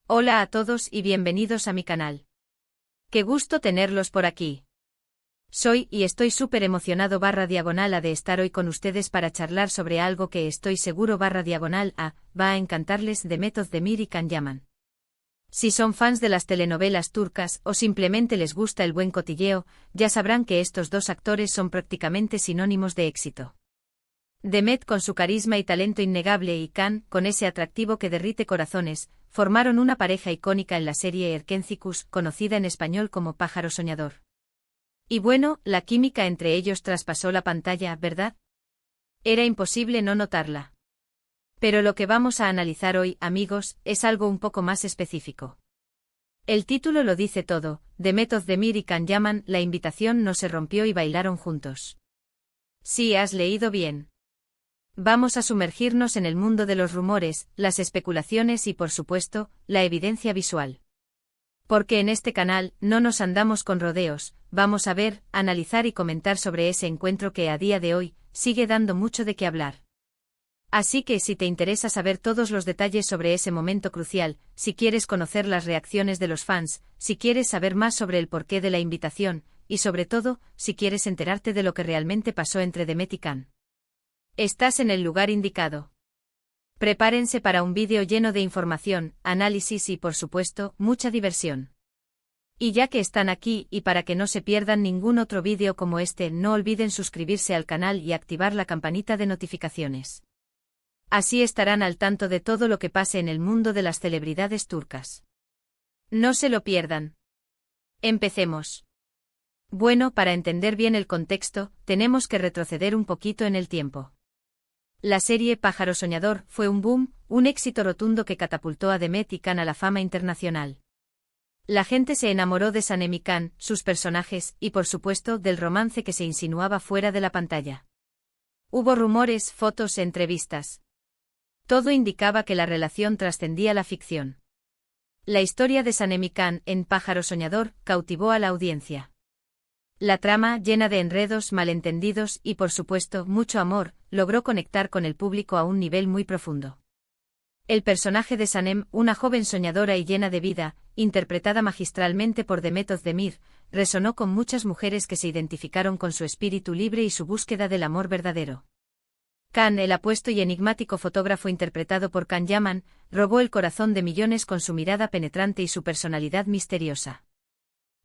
Hola a todos y bienvenidos a mi canal. Qué gusto tenerlos por aquí. Soy y estoy súper emocionado /diagonal a de estar hoy con ustedes para charlar sobre algo que estoy seguro /diagonal a va a encantarles de Method Demir y Can Yaman. Si son fans de las telenovelas turcas o simplemente les gusta el buen cotilleo, ya sabrán que estos dos actores son prácticamente sinónimos de éxito. Demet con su carisma y talento innegable y Can, con ese atractivo que derrite corazones, formaron una pareja icónica en la serie Erkencikus, conocida en español como Pájaro Soñador. Y bueno, la química entre ellos traspasó la pantalla, ¿verdad? Era imposible no notarla. Pero lo que vamos a analizar hoy, amigos, es algo un poco más específico. El título lo dice todo: Demet Özdemir y Can Yaman, la invitación no se rompió y bailaron juntos. Sí, has leído bien. Vamos a sumergirnos en el mundo de los rumores, las especulaciones y, por supuesto, la evidencia visual. Porque en este canal no nos andamos con rodeos, vamos a ver, analizar y comentar sobre ese encuentro que a día de hoy sigue dando mucho de qué hablar. Así que si te interesa saber todos los detalles sobre ese momento crucial, si quieres conocer las reacciones de los fans, si quieres saber más sobre el porqué de la invitación, y sobre todo, si quieres enterarte de lo que realmente pasó entre Demet y Can, estás en el lugar indicado. Prepárense para un vídeo lleno de información, análisis y, por supuesto, mucha diversión. Y ya que están aquí y para que no se pierdan ningún otro vídeo como este, no olviden suscribirse al canal y activar la campanita de notificaciones. Así estarán al tanto de todo lo que pase en el mundo de las celebridades turcas. No se lo pierdan. Empecemos. Bueno, para entender bien el contexto, tenemos que retroceder un poquito en el tiempo. La serie Pájaro Soñador fue un boom, un éxito rotundo que catapultó a Demet y Can a la fama internacional. La gente se enamoró de Sanem y Can, sus personajes, y por supuesto del romance que se insinuaba fuera de la pantalla. Hubo rumores, fotos, entrevistas. Todo indicaba que la relación trascendía la ficción. La historia de Sanem y Can en Pájaro Soñador cautivó a la audiencia. La trama, llena de enredos, malentendidos y, por supuesto, mucho amor, logró conectar con el público a un nivel muy profundo. El personaje de Sanem, una joven soñadora y llena de vida, interpretada magistralmente por Demet Özdemir, resonó con muchas mujeres que se identificaron con su espíritu libre y su búsqueda del amor verdadero. Can, el apuesto y enigmático fotógrafo interpretado por Can Yaman, robó el corazón de millones con su mirada penetrante y su personalidad misteriosa.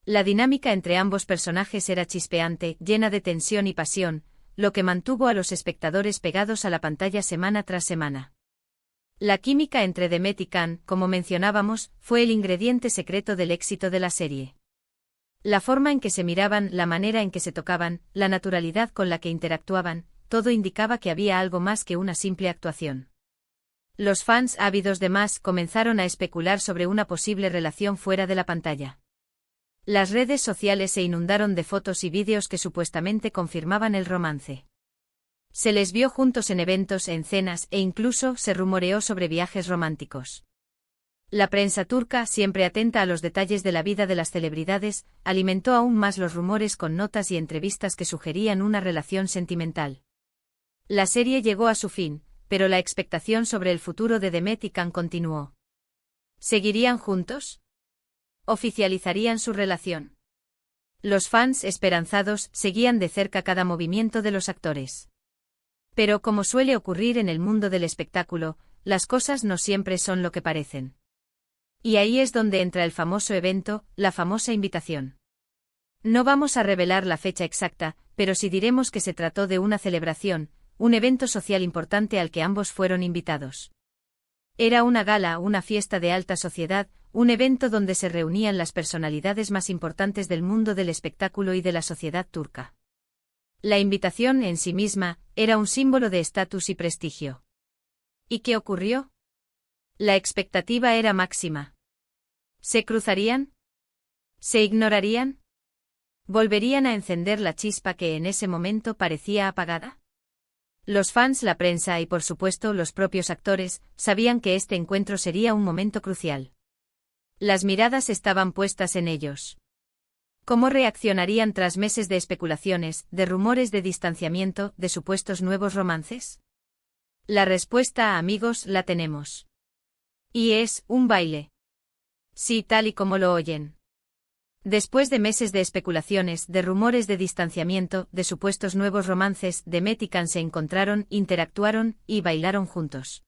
La dinámica entre ambos personajes era chispeante, llena de tensión y pasión, lo que mantuvo a los espectadores pegados a la pantalla semana tras semana. La química entre Demet y Can, como mencionábamos, fue el ingrediente secreto del éxito de la serie. La forma en que se miraban, la manera en que se tocaban, la naturalidad con la que interactuaban, todo indicaba que había algo más que una simple actuación. Los fans, ávidos de más, comenzaron a especular sobre una posible relación fuera de la pantalla. Las redes sociales se inundaron de fotos y vídeos que supuestamente confirmaban el romance. Se les vio juntos en eventos, en cenas e incluso se rumoreó sobre viajes románticos. La prensa turca, siempre atenta a los detalles de la vida de las celebridades, alimentó aún más los rumores con notas y entrevistas que sugerían una relación sentimental. La serie llegó a su fin, pero la expectación sobre el futuro de Demet y Can continuó. ¿Seguirían juntos? ¿Oficializarían su relación? Los fans, esperanzados, seguían de cerca cada movimiento de los actores. Pero como suele ocurrir en el mundo del espectáculo, las cosas no siempre son lo que parecen. Y ahí es donde entra el famoso evento, la famosa invitación. No vamos a revelar la fecha exacta, pero sí diremos que se trató de una celebración, un evento social importante al que ambos fueron invitados. Era una gala, una fiesta de alta sociedad, un evento donde se reunían las personalidades más importantes del mundo del espectáculo y de la sociedad turca. La invitación en sí misma era un símbolo de estatus y prestigio. ¿Y qué ocurrió? La expectativa era máxima. ¿Se cruzarían? ¿Se ignorarían? ¿Volverían a encender la chispa que en ese momento parecía apagada? Los fans, la prensa y por supuesto los propios actores sabían que este encuentro sería un momento crucial. Las miradas estaban puestas en ellos. ¿Cómo reaccionarían tras meses de especulaciones, de rumores de distanciamiento, de supuestos nuevos romances? La respuesta, amigos, la tenemos. Y es un baile. Sí, tal y como lo oyen. Después de meses de especulaciones, de rumores de distanciamiento, de supuestos nuevos romances, Demet y Can se encontraron, interactuaron y bailaron juntos.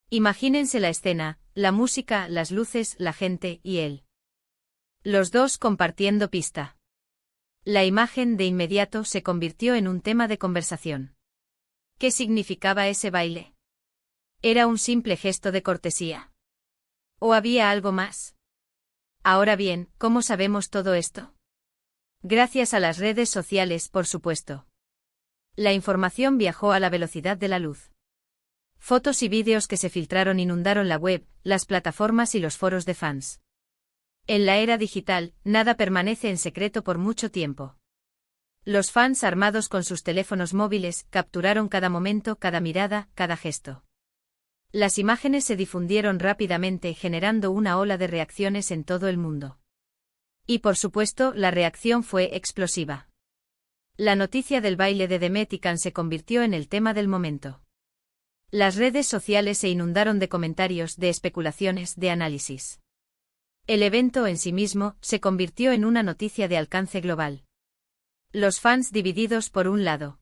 Imagínense la escena, la música, las luces, la gente y él. Los dos compartiendo pista. La imagen de inmediato se convirtió en un tema de conversación. ¿Qué significaba ese baile? ¿Era un simple gesto de cortesía? ¿O había algo más? Ahora bien, ¿cómo sabemos todo esto? Gracias a las redes sociales, por supuesto. La información viajó a la velocidad de la luz. Fotos y vídeos que se filtraron inundaron la web, las plataformas y los foros de fans. En la era digital, nada permanece en secreto por mucho tiempo. Los fans armados con sus teléfonos móviles capturaron cada momento, cada mirada, cada gesto. Las imágenes se difundieron rápidamente, generando una ola de reacciones en todo el mundo. Y por supuesto, la reacción fue explosiva. La noticia del baile de Demet y Can se convirtió en el tema del momento. Las redes sociales se inundaron de comentarios, de especulaciones, de análisis. El evento en sí mismo se convirtió en una noticia de alcance global. Los fans divididos por un lado.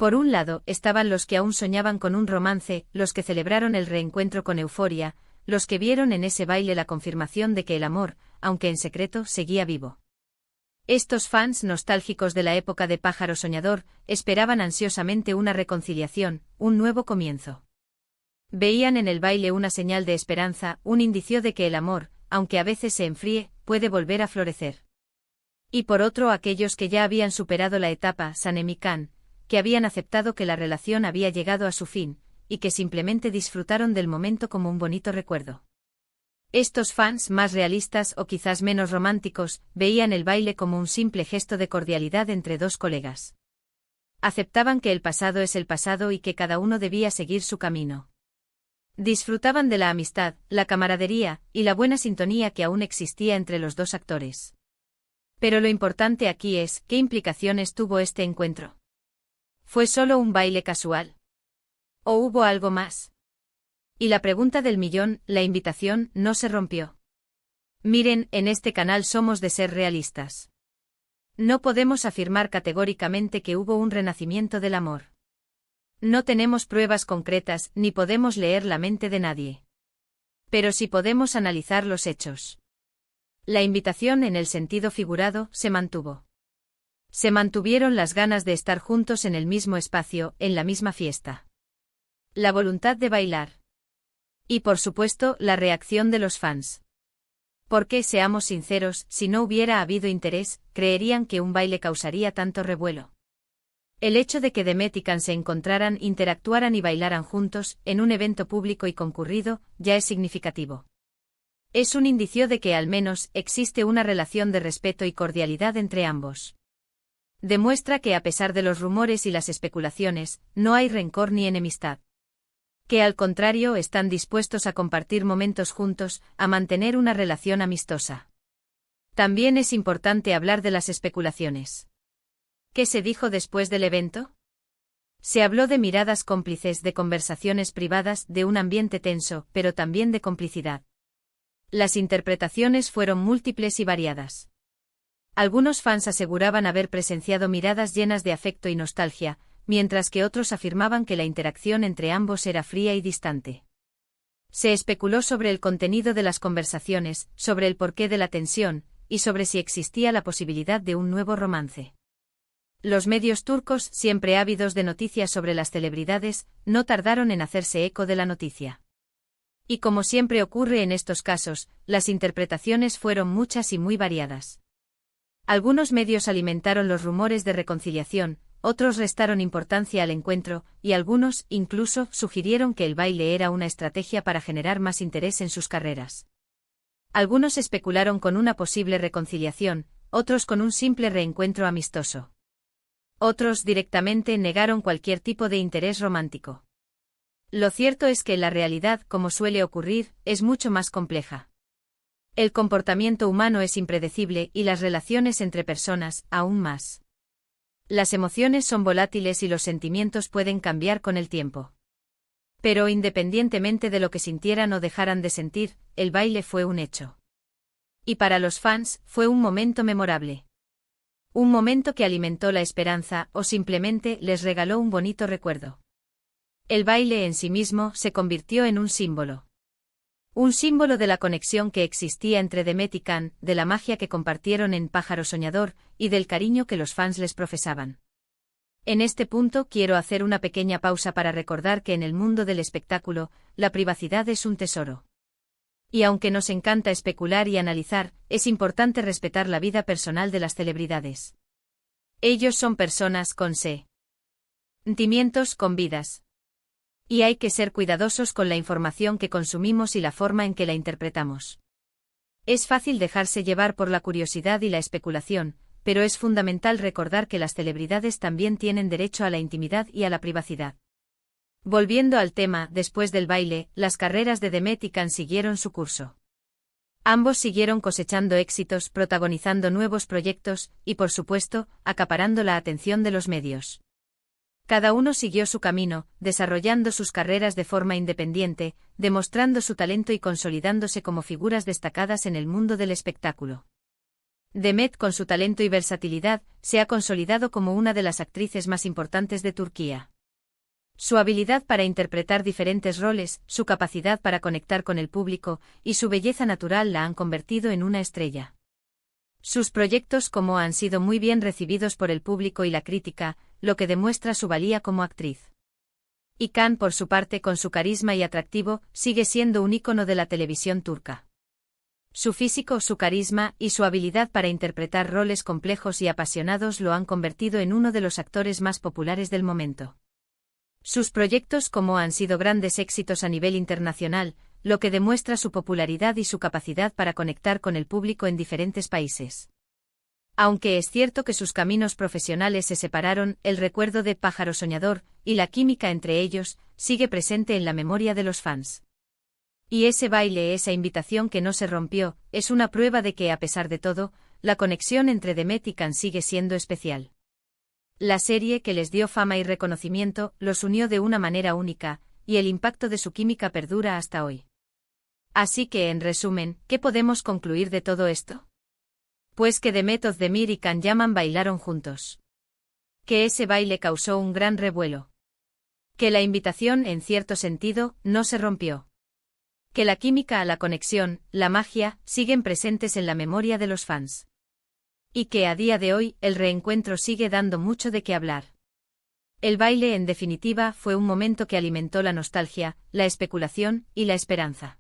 Por un lado, estaban los que aún soñaban con un romance, los que celebraron el reencuentro con euforia, los que vieron en ese baile la confirmación de que el amor, aunque en secreto, seguía vivo. Estos fans nostálgicos de la época de Pájaro Soñador, esperaban ansiosamente una reconciliación, un nuevo comienzo. Veían en el baile una señal de esperanza, un indicio de que el amor, aunque a veces se enfríe, puede volver a florecer. Y por otro, aquellos que ya habían superado la etapa Sanem y Can, que habían aceptado que la relación había llegado a su fin, y que simplemente disfrutaron del momento como un bonito recuerdo. Estos fans más realistas o quizás menos románticos, veían el baile como un simple gesto de cordialidad entre dos colegas. Aceptaban que el pasado es el pasado y que cada uno debía seguir su camino. Disfrutaban de la amistad, la camaradería, y la buena sintonía que aún existía entre los dos actores. Pero lo importante aquí es, ¿qué implicaciones tuvo este encuentro? ¿Fue solo un baile casual? ¿O hubo algo más? Y la pregunta del millón, la invitación, no se rompió. Miren, en este canal somos de ser realistas. No podemos afirmar categóricamente que hubo un renacimiento del amor. No tenemos pruebas concretas, ni podemos leer la mente de nadie. Pero sí podemos analizar los hechos. La invitación en el sentido figurado se mantuvo. Se mantuvieron las ganas de estar juntos en el mismo espacio, en la misma fiesta. La voluntad de bailar. Y por supuesto, la reacción de los fans. Porque, seamos sinceros, si no hubiera habido interés, creerían que un baile causaría tanto revuelo. El hecho de que Demet y Can se encontraran, interactuaran y bailaran juntos, en un evento público y concurrido, ya es significativo. Es un indicio de que al menos existe una relación de respeto y cordialidad entre ambos. Demuestra que a pesar de los rumores y las especulaciones, no hay rencor ni enemistad. Que al contrario están dispuestos a compartir momentos juntos, a mantener una relación amistosa. También es importante hablar de las especulaciones. ¿Qué se dijo después del evento? Se habló de miradas cómplices, de conversaciones privadas, de un ambiente tenso, pero también de complicidad. Las interpretaciones fueron múltiples y variadas. Algunos fans aseguraban haber presenciado miradas llenas de afecto y nostalgia, mientras que otros afirmaban que la interacción entre ambos era fría y distante. Se especuló sobre el contenido de las conversaciones, sobre el porqué de la tensión, y sobre si existía la posibilidad de un nuevo romance. Los medios turcos, siempre ávidos de noticias sobre las celebridades, no tardaron en hacerse eco de la noticia. Y como siempre ocurre en estos casos, las interpretaciones fueron muchas y muy variadas. Algunos medios alimentaron los rumores de reconciliación, otros restaron importancia al encuentro, y algunos, incluso, sugirieron que el baile era una estrategia para generar más interés en sus carreras. Algunos especularon con una posible reconciliación, otros con un simple reencuentro amistoso. Otros directamente negaron cualquier tipo de interés romántico. Lo cierto es que la realidad, como suele ocurrir, es mucho más compleja. El comportamiento humano es impredecible y las relaciones entre personas, aún más. Las emociones son volátiles y los sentimientos pueden cambiar con el tiempo. Pero independientemente de lo que sintieran o dejaran de sentir, el baile fue un hecho. Y para los fans, fue un momento memorable. Un momento que alimentó la esperanza o simplemente les regaló un bonito recuerdo. El baile en sí mismo se convirtió en un símbolo. Un símbolo de la conexión que existía entre Demet y Can, de la magia que compartieron en Pájaro Soñador, y del cariño que los fans les profesaban. En este punto quiero hacer una pequeña pausa para recordar que en el mundo del espectáculo, la privacidad es un tesoro. Y aunque nos encanta especular y analizar, es importante respetar la vida personal de las celebridades. Ellos son personas con sentimientos, con vidas. Y hay que ser cuidadosos con la información que consumimos y la forma en que la interpretamos. Es fácil dejarse llevar por la curiosidad y la especulación, pero es fundamental recordar que las celebridades también tienen derecho a la intimidad y a la privacidad. Volviendo al tema, después del baile, las carreras de Demet y Can siguieron su curso. Ambos siguieron cosechando éxitos, protagonizando nuevos proyectos y, por supuesto, acaparando la atención de los medios. Cada uno siguió su camino, desarrollando sus carreras de forma independiente, demostrando su talento y consolidándose como figuras destacadas en el mundo del espectáculo. Demet, con su talento y versatilidad, se ha consolidado como una de las actrices más importantes de Turquía. Su habilidad para interpretar diferentes roles, su capacidad para conectar con el público y su belleza natural la han convertido en una estrella. Sus proyectos como han sido muy bien recibidos por el público y la crítica, lo que demuestra su valía como actriz. Y Can, por su parte, con su carisma y atractivo, sigue siendo un ícono de la televisión turca. Su físico, su carisma y su habilidad para interpretar roles complejos y apasionados lo han convertido en uno de los actores más populares del momento. Sus proyectos como han sido grandes éxitos a nivel internacional, lo que demuestra su popularidad y su capacidad para conectar con el público en diferentes países. Aunque es cierto que sus caminos profesionales se separaron, el recuerdo de Pájaro Soñador y la química entre ellos sigue presente en la memoria de los fans. Y ese baile, esa invitación que no se rompió, es una prueba de que, a pesar de todo, la conexión entre Demet y Can sigue siendo especial. La serie que les dio fama y reconocimiento los unió de una manera única, y el impacto de su química perdura hasta hoy. Así que, en resumen, ¿qué podemos concluir de todo esto? Pues que Demet Özdemir y Can Yaman bailaron juntos. Que ese baile causó un gran revuelo. Que la invitación, en cierto sentido, no se rompió. Que la química, la conexión, la magia, siguen presentes en la memoria de los fans. Y que a día de hoy, el reencuentro sigue dando mucho de qué hablar. El baile, en definitiva, fue un momento que alimentó la nostalgia, la especulación y la esperanza.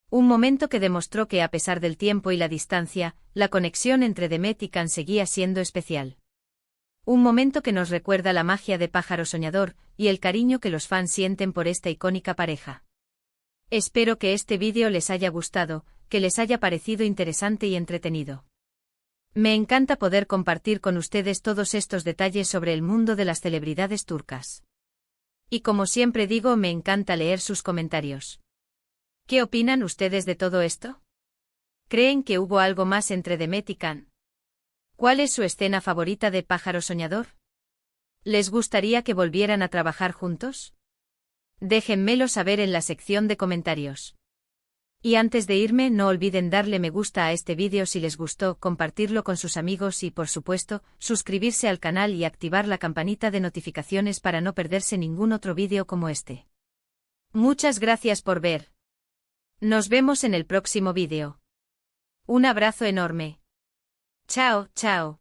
Un momento que demostró que, a pesar del tiempo y la distancia, la conexión entre Demet y Can seguía siendo especial. Un momento que nos recuerda la magia de Pájaro Soñador y el cariño que los fans sienten por esta icónica pareja. Espero que este vídeo les haya gustado, que les haya parecido interesante y entretenido. Me encanta poder compartir con ustedes todos estos detalles sobre el mundo de las celebridades turcas. Y como siempre digo, me encanta leer sus comentarios. ¿Qué opinan ustedes de todo esto? ¿Creen que hubo algo más entre Demet y Can? ¿Cuál es su escena favorita de Pájaro Soñador? ¿Les gustaría que volvieran a trabajar juntos? Déjenmelo saber en la sección de comentarios. Y antes de irme, no olviden darle me gusta a este vídeo si les gustó, compartirlo con sus amigos y, por supuesto, suscribirse al canal y activar la campanita de notificaciones para no perderse ningún otro vídeo como este. Muchas gracias por ver. Nos vemos en el próximo vídeo. Un abrazo enorme. Chao, chao.